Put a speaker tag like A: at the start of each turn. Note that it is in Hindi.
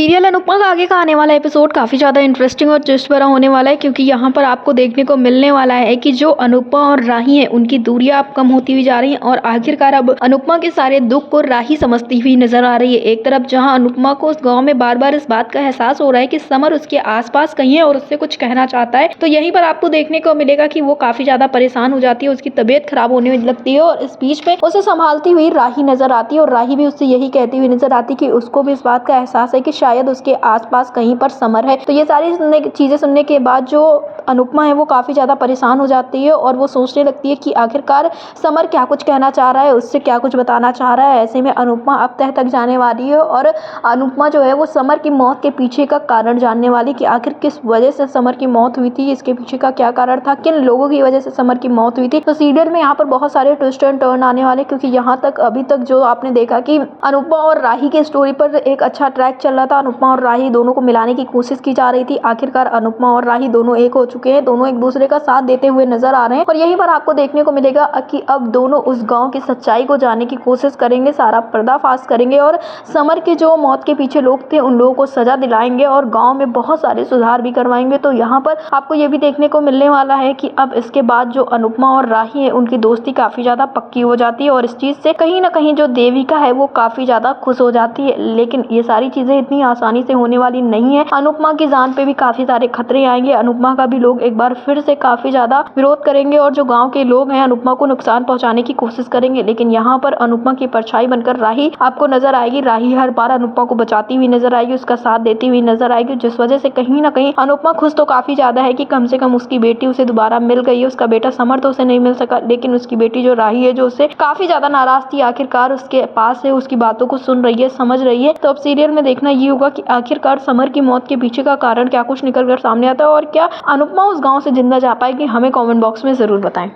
A: सीरियल अनुपमा का आगे का आने वाला एपिसोड काफ़ी ज़्यादा इंटरेस्टिंग और ट्विस्ट भरा होने वाला है, क्योंकि यहाँ पर आपको देखने को मिलने वाला है कि जो अनुपमा और राही है उनकी दूरियां अब कम होती हुई जा रही हैं और आखिरकार अब अनुपमा के सारे दुख को राही समझती हुई नजर आ रही है। एक तरफ जहाँ अनुपमा को उस गाँव में बार बार इस बात का एहसास हो रहा है कि समर उसके आसपास कहीं है और उससे कुछ कहना चाहता है, तो यहीं पर आपको देखने को मिलेगा कि वो काफ़ी ज़्यादा परेशान हो जाती है, उसकी तबीयत खराब होने लगती है और इस बीच में उसे संभालती हुई राही नजर आती है और राही भी उससे यही कहती हुई नजर आती है कि उसको भी इस बात का एहसास है कि शायद उसके आसपास कहीं पर समर है। तो ये सारी चीजें सुनने के बाद जो अनुपमा है वो काफी ज्यादा परेशान हो जाती है और वो सोचने लगती है कि आखिरकार समर क्या कुछ कहना चाह रहा है, उससे क्या कुछ बताना चाह रहा है। ऐसे में अनुपमा अब तह तक जाने वाली है और अनुपमा जो है वो समर की मौत के पीछे का कारण जानने वाली कि आखिर किस वजह से समर की मौत हुई थी, इसके पीछे का क्या कारण था, किन लोगों की वजह से समर की मौत हुई थी। तो सीरियल में यहाँ पर बहुत सारे ट्विस्ट एंड टर्न आने वाले, क्योंकि यहाँ तक अभी तक जो आपने देखा कि अनुपमा और राही के स्टोरी पर एक अच्छा ट्रैक चल रहा था, अनुपमा और राही दोनों को मिलाने की कोशिश की जा रही थी। आखिरकार अनुपमा और राही दोनों एक हो चुके हैं, दोनों एक दूसरे का साथ देते हुए नजर आ रहे हैं और यहीं पर आपको देखने को मिलेगा कि अब दोनों उस गांव की सच्चाई को जानने की कोशिश करेंगे, सारा पर्दाफाश करेंगे और समर के जो मौत के पीछे लोग थे उन लोगों को सजा दिलाएंगे और गाँव में बहुत सारे सुधार भी करवाएंगे। तो यहाँ पर आपको ये भी देखने को मिलने वाला है कि अब इसके बाद जो अनुपमा और राही है उनकी दोस्ती काफी ज्यादा पक्की हो जाती है और इस चीज से कहीं ना कहीं जो देविका है वो काफी ज्यादा खुश हो जाती है। लेकिन ये सारी चीजें इतनी आसानी से होने वाली नहीं है, अनुपमा की जान पे भी काफी सारे खतरे आएंगे, अनुपमा का भी लोग एक बार फिर से काफी ज्यादा विरोध करेंगे और जो गांव के लोग हैं अनुपमा को नुकसान पहुंचाने की कोशिश करेंगे। लेकिन यहाँ पर अनुपमा की परछाई बनकर राही आपको नजर आएगी, राही हर बार अनुपमा को बचाती हुई नजर आएगी, उसका साथ देती हुई नजर आएगी, जिस वजह से कहीं ना कहीं अनुपमा खुश तो काफी ज्यादा है कि कम से कम उसकी बेटी उसे दोबारा मिल गई है। उसका बेटा समर तो उसे नहीं मिल सका, लेकिन उसकी बेटी जो राही है जो उससे काफी ज्यादा नाराज थी, आखिरकार उसके पास है, उसकी बातों को सुन रही है, समझ रही है। तो अब सीरियल में देखना ये होगा कि आखिरकार समर की मौत के पीछे का कारण क्या कुछ निकल कर सामने आता है और क्या अनुपमा उस गांव से जिंदा जा पाएगी। हमें कमेंट बॉक्स में जरूर बताएं।